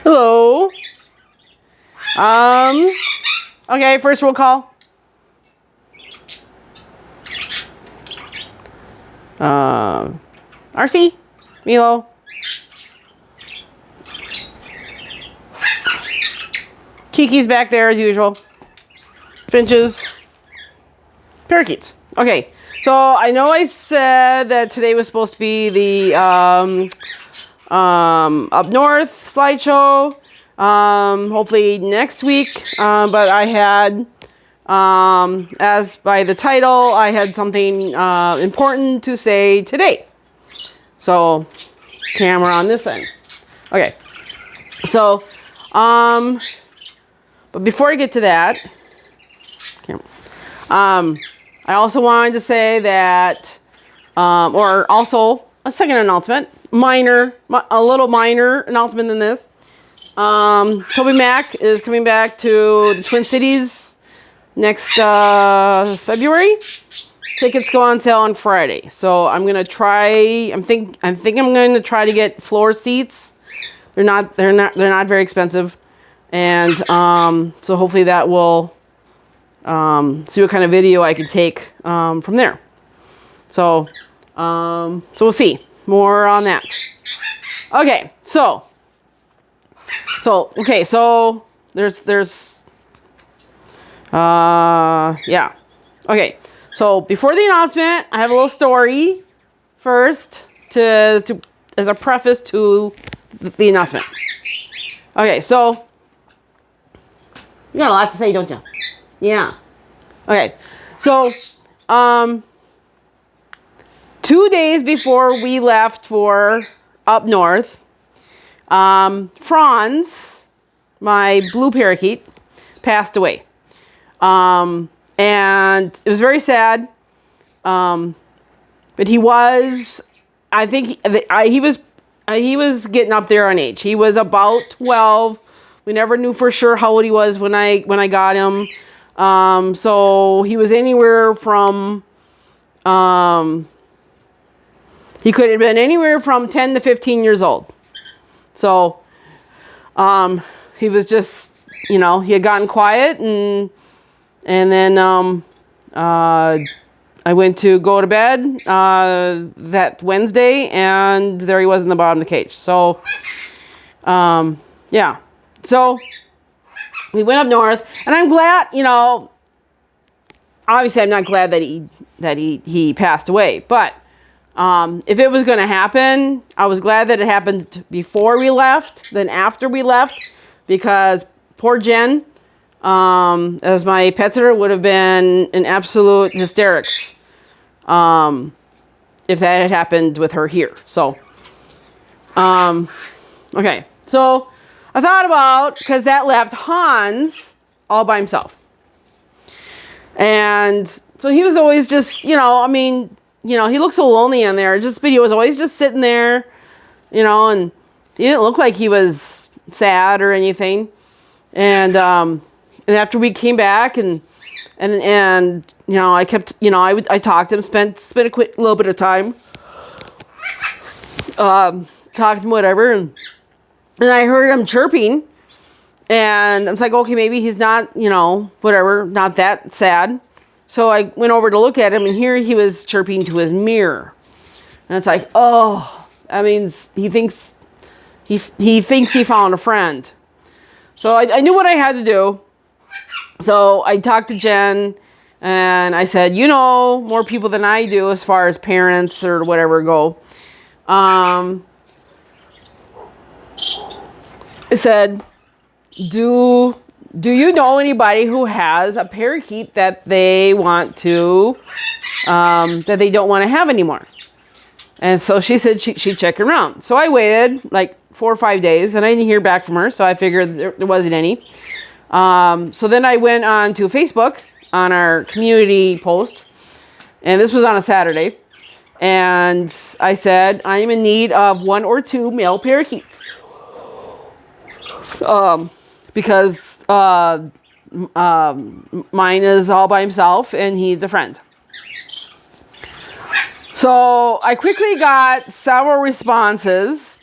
Hello. Okay, first roll call. RC, Milo. Kiki's back there as usual. Finches. Parakeets. Okay, so I know I said that today was supposed to be the up north slideshow. Hopefully next week. But I had, as by the title, I had something important to say today. So, camera on this end. Okay. So, but before I get to that, I also wanted to say that, or also a second announcement, a little minor announcement than this. Toby Mac is coming back to the Twin Cities next February. Tickets go on sale on Friday, so I'm gonna try. I think I'm going to try to get floor seats. They're not very expensive, and so hopefully that will see what kind of video I can take from there. So we'll see more on that. Okay, so there's yeah. Okay, so before the announcement, I have a little story first to as a preface to the announcement. Okay, so you got a lot to say, don't you? Yeah. Okay, so 2 days before we left for up north, Franz, my blue parakeet, passed away. And it was very sad. But he was, I think he was getting up there on age. He was about 12. We never knew for sure how old he was when I got him. So he was anywhere from, he could have been anywhere from 10 to 15 years old. So, he was just, he had gotten quiet and then, I went to go to bed, that Wednesday, and there he was in the bottom of the cage. So, yeah. So we went up north, and I'm glad, obviously I'm not glad that he passed away, but if it was going to happen, I was glad that it happened before we left than after we left, because poor Jen, as my pet sitter, would have been in absolute hysterics if that had happened with her here. So, okay. So I thought about, because that left Hans all by himself. And so he was always just, he looked so lonely in there. But he was always just sitting there, and he didn't look like he was sad or anything. And after we came back and I kept, I talked to him, spent a quick little bit of time, talked to him, whatever. And I heard him chirping, and I was like, okay, maybe he's not, whatever, not that sad. So I went over to look at him, and here he was chirping to his mirror. And it's like, oh, that means he thinks he found a friend. So I knew what I had to do. So I talked to Jen, and I said, more people than I do as far as parents or whatever go. I said, do you know anybody who has a parakeet that they want to, that they don't want to have anymore? And so she said she'd check around. So I waited like 4 or 5 days, and I didn't hear back from her, so I figured there wasn't any. So then I went on to Facebook on our community post, and this was on a Saturday, and I said, I'm in need of 1 or 2 male parakeets. Because mine is all by himself and he needs a friend. So I quickly got several responses.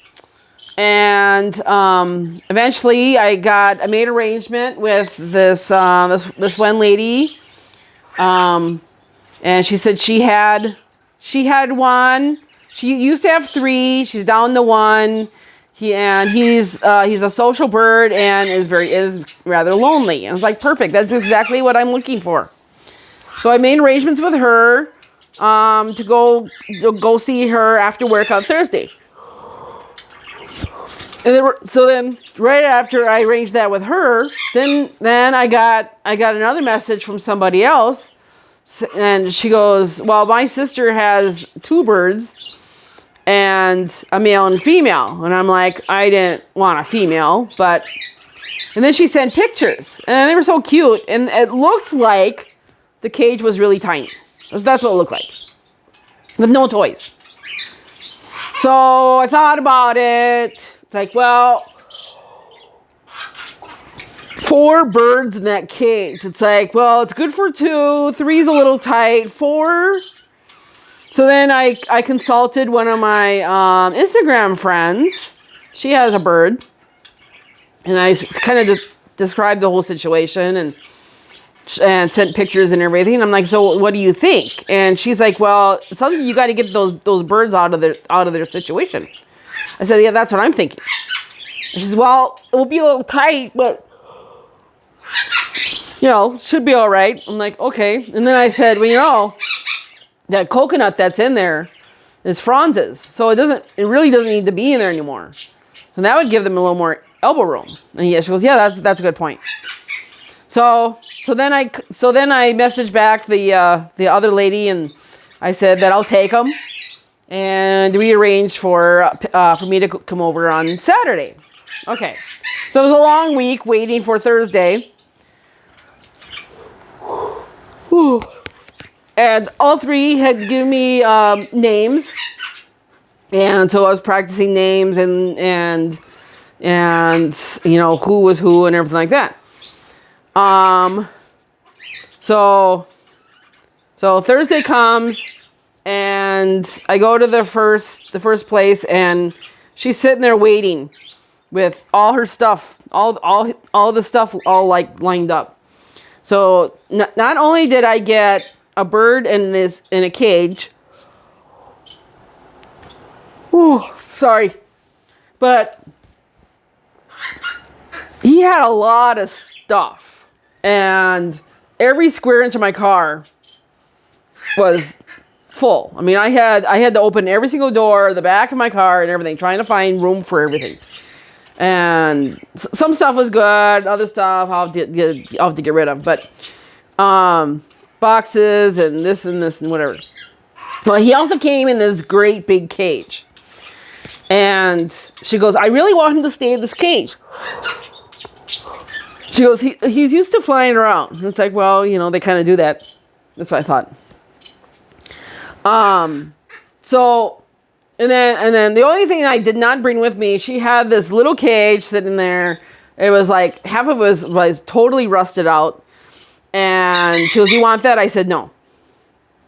And eventually I made arrangement with this one lady. And she said she had one. She used to have 3. She's down to 1. He's a social bird and is rather lonely. And I was like, perfect. That's exactly what I'm looking for. So I made arrangements with her to go see her after work on Thursday. And then right after I arranged that with her, then I got another message from somebody else, and she goes, "Well, my sister has 2 birds, and a male and female." And I'm like, I didn't want a female, but. And then she sent pictures, and they were so cute, and it looked like the cage was really tiny. That's what it looked like, with no toys. So I thought about it. It's like, well, 4 birds in that cage. It's like, well, it's good for 2. 3's a little tight. 4. So then I consulted one of my Instagram friends. She has a bird. And I kind of just described the whole situation and sent pictures and everything. And I'm like, so what do you think? And she's like, well, it sounds like you got to get those birds out of their situation. I said, yeah, that's what I'm thinking. And she says, well, it will be a little tight, but, should be all right. I'm like, okay. And then I said, well, that coconut that's in there is Franz's. So it really doesn't need to be in there anymore. And that would give them a little more elbow room. And she goes, yeah, that's a good point. So then I messaged back the other lady, and I said that I'll take them. And we arranged for me to come over on Saturday. Okay. So it was a long week waiting for Thursday. Whew. And all 3 had given me names. And so I was practicing names and who was who and everything like that. So Thursday comes, and I go to the first place, and she's sitting there waiting with all her stuff, all the stuff all like lined up. So not only did I get a bird in a cage. Ooh, sorry. But he had a lot of stuff, and every square inch of my car was full. I mean, I had to open every single door, the back of my car and everything, trying to find room for everything. And some stuff was good, other stuff I'll have to get rid of, but boxes and this and whatever. But he also came in this great big cage. And she goes, I really want him to stay in this cage. She goes, he's used to flying around. And it's like, well, they kind of do that. That's what I thought. So, and then the only thing I did not bring with me, she had this little cage sitting there. It was like, half of it was totally rusted out. And she goes, you want that? I said, no.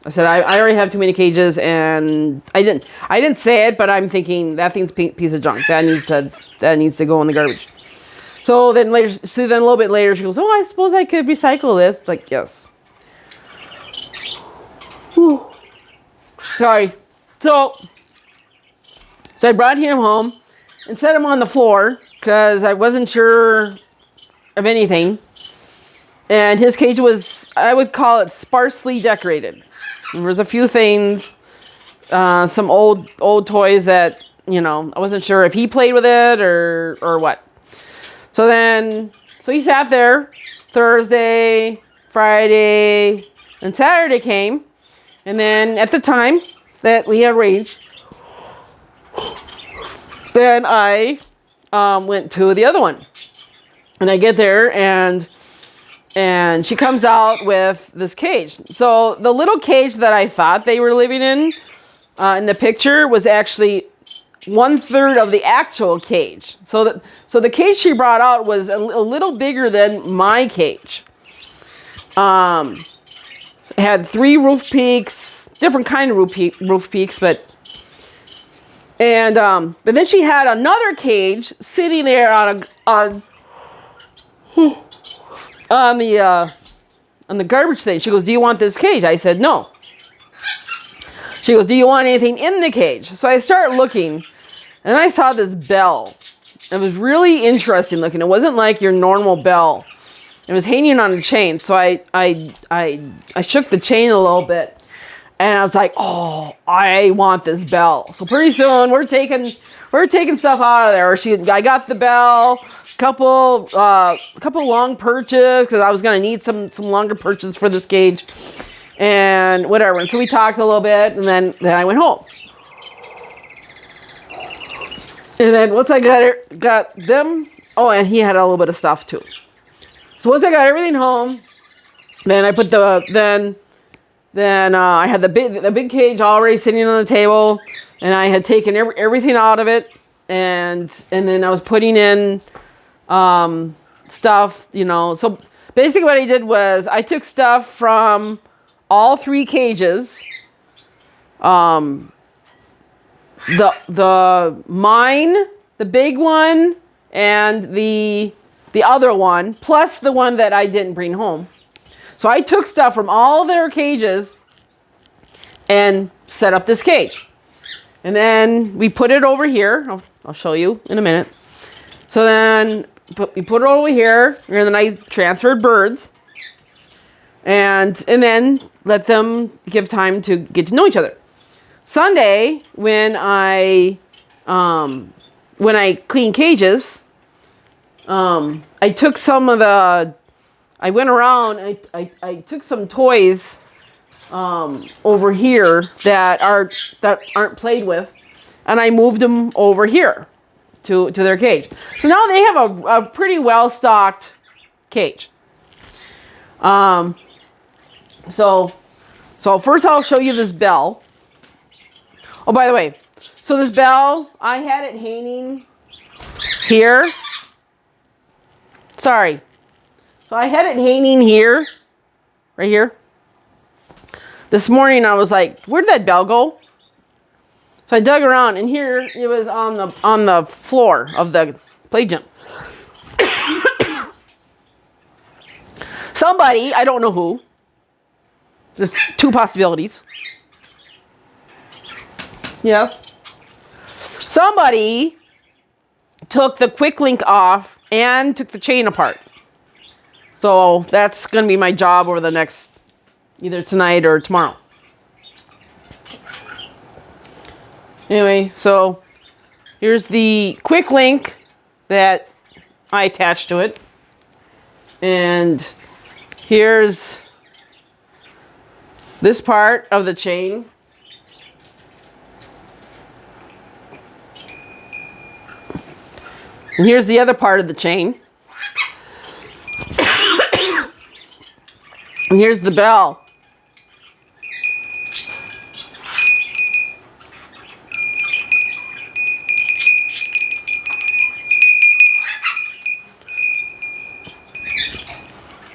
I said, I already have too many cages, and I didn't say it, but I'm thinking that thing's a piece of junk. That needs to go in the garbage. So then a little bit later, she goes, oh, I suppose I could recycle this. It's like, yes. Whew. Sorry. So I brought him home and set him on the floor because I wasn't sure of anything. And his cage was, I would call it, sparsely decorated. There was a few things, some old toys that, I wasn't sure if he played with it or what. So he sat there Thursday, Friday, and Saturday came. And then at the time that we arranged, then I went to the other one. And I get there, and she comes out with this cage. So the little cage that I thought they were living in the picture was actually 1/3 of the actual cage. So the cage she brought out was a little bigger than my cage. It had 3 roof peaks, different kind of roof peaks, but But then she had another cage sitting there on the garbage thing. She goes, "Do you want this cage?" I said, "No." She goes, "Do you want anything in the cage?" So I start looking, and I saw this bell. It was really interesting looking. It wasn't like your normal bell. It was hanging on a chain. So I shook the chain a little bit, and I was like, "Oh, I want this bell." So pretty soon we're taking stuff out of there. I got the bell, couple long perches because I was gonna need some longer perches for this cage, and whatever. And so we talked a little bit, and then I went home. And then once I got them, oh, and he had a little bit of stuff too. So once I got everything home, then I put I had the big cage already sitting on the table, and I had taken everything out of it, and then I was putting in stuff, you know. So basically what I did was I took stuff from all three cages, mine, the big one, and the other one, plus the one that I didn't bring home. So I took stuff from all their cages and set up this cage. And then we put it over here. I'll show you in a minute. So then we put it over here, and then I transferred birds. And then let them give time to get to know each other. Sunday, when I clean cages, I took some of I went around, I took some toys over here that aren't played with, and I moved them over here to their cage. So now they have a pretty well-stocked cage. So first I'll show you this bell. Oh, by the way, so this bell, I had it hanging here. Sorry. So I had it hanging here, right here. This morning I was like, where'd that bell go? So I dug around, and here it was on the floor of the play gym. Somebody, I don't know who, there's two possibilities. Yes. Somebody took the quick link off and took the chain apart. So that's going to be my job over the next, either tonight or tomorrow. Anyway, so here's the quick link that I attached to it. And here's this part of the chain. And here's the other part of the chain. And here's the bell.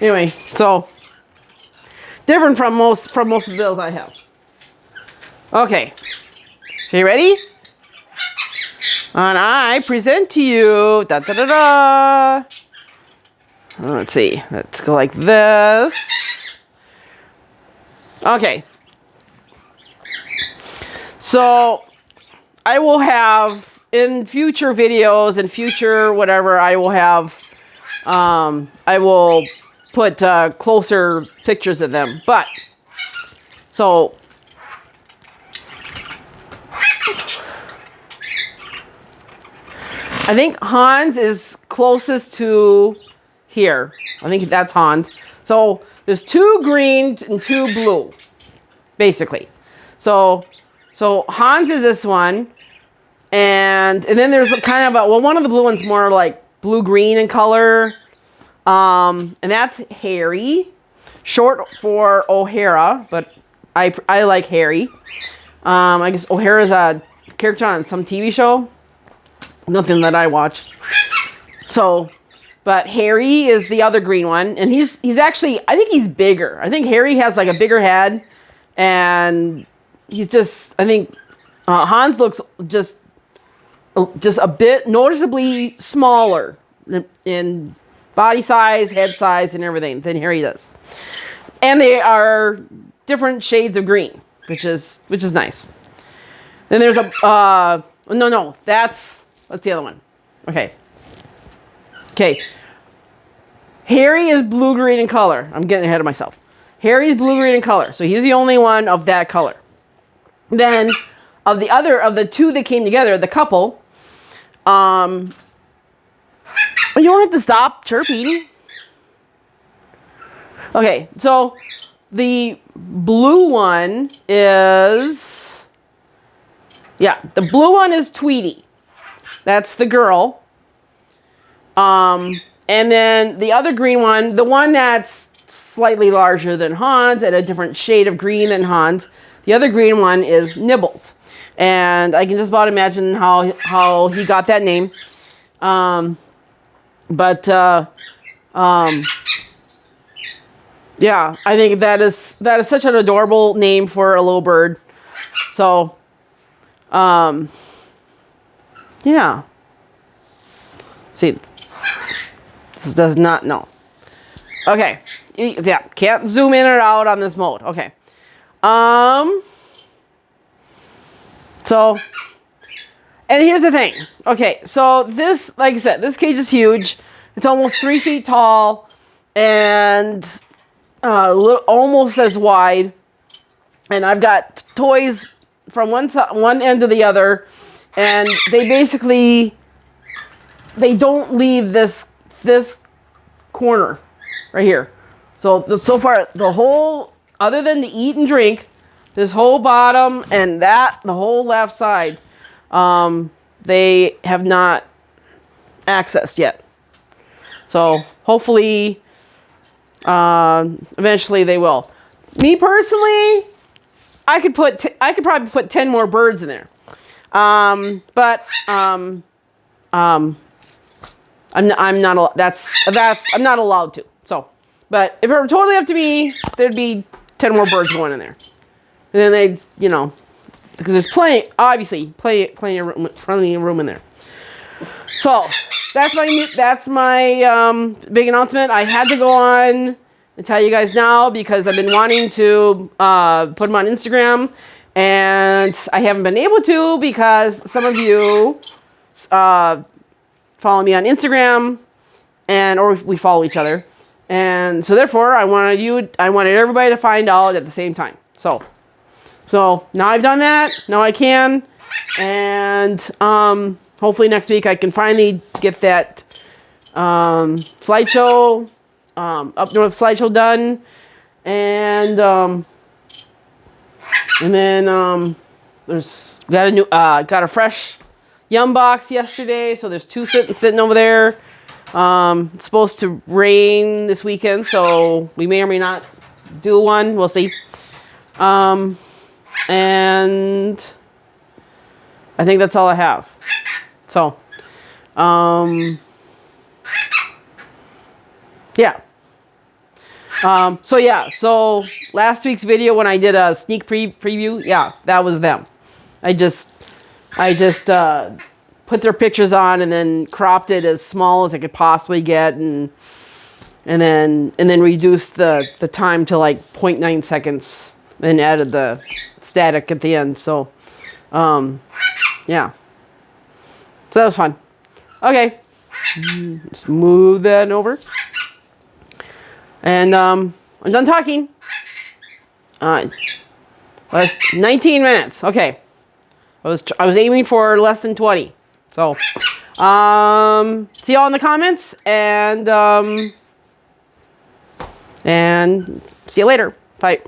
Anyway, so different from most of the bills I have. Okay. So you ready? And I present to you, da da da da. Let's see. Let's go like this. Okay. So I will have in future videos and future whatever, I will have, I will put closer pictures of them. But so I think Hans is closest to here. I think that's Hans. So there's 2 green and 2 blue, basically. So Hans is this one, and then there's kind of one of the blue ones more like blue-green in color, and that's Harry, short for O'Hara, but I like Harry. I guess O'Hara's a character on some TV show. Nothing that I watch. So, but Harry is the other green one, and he's actually, I think he's bigger. I think Harry has like a bigger head, and he's just, I think Hans looks just just a bit noticeably smaller in body size, head size, and everything than Harry does. And they are different shades of green, which is nice. Then there's a no, that's the other one. Okay. Harry is blue-green in color. I'm getting ahead of myself. Harry's blue-green in color, so he's the only one of that color. Then, of the two that came together, the couple, you don't have to stop chirping. Okay, so the blue one is, the blue one is Tweety. That's the girl. And then the other green one, the one that's slightly larger than Hans and a different shade of green than Hans, the other green one is Nibbles. And I can just about imagine how he got that name. Yeah, I think that is such an adorable name for a little bird. So, yeah. See, this does not know. Okay, yeah, can't zoom in or out on this mode. Okay, so, and here's the thing. Okay, so this, like I said, this cage is huge. It's almost 3 feet tall and almost as wide. And I've got toys from one end to the other, and they don't leave this corner right here. So far, the whole, other than to eat and drink, this whole bottom and the whole left side, they have not accessed yet. So hopefully, eventually they will. Me personally, I could probably put 10 more birds in there. I'm not allowed to. So, but if it were totally up to me, there'd be 10 more birds going in there. And then they, because there's plenty of room in there. So, that's my big announcement. I had to go on and tell you guys now because I've been wanting to put them on Instagram, and I haven't been able to because some of you follow me on Instagram, or we follow each other, and so therefore I wanted everybody to find out at the same time. So now I've done that. Now I can, and hopefully next week I can finally get that slideshow, up north slideshow done, and then there's got a fresh Yum box yesterday, so there's 2 sitting over there. It's supposed to rain this weekend, so we may or may not do one. We'll see. And I think that's all I have. So, yeah. So last week's video when I did a sneak preview, yeah, that was them. I just put their pictures on and then cropped it as small as I could possibly get, and then reduced the time to like 0.9 seconds, and added the static at the end. So, yeah. So that was fun. Okay, let's move that over, and I'm done talking. That's 19 minutes. Okay. I was aiming for less than 20. So, see y'all in the comments, and see you later. Bye.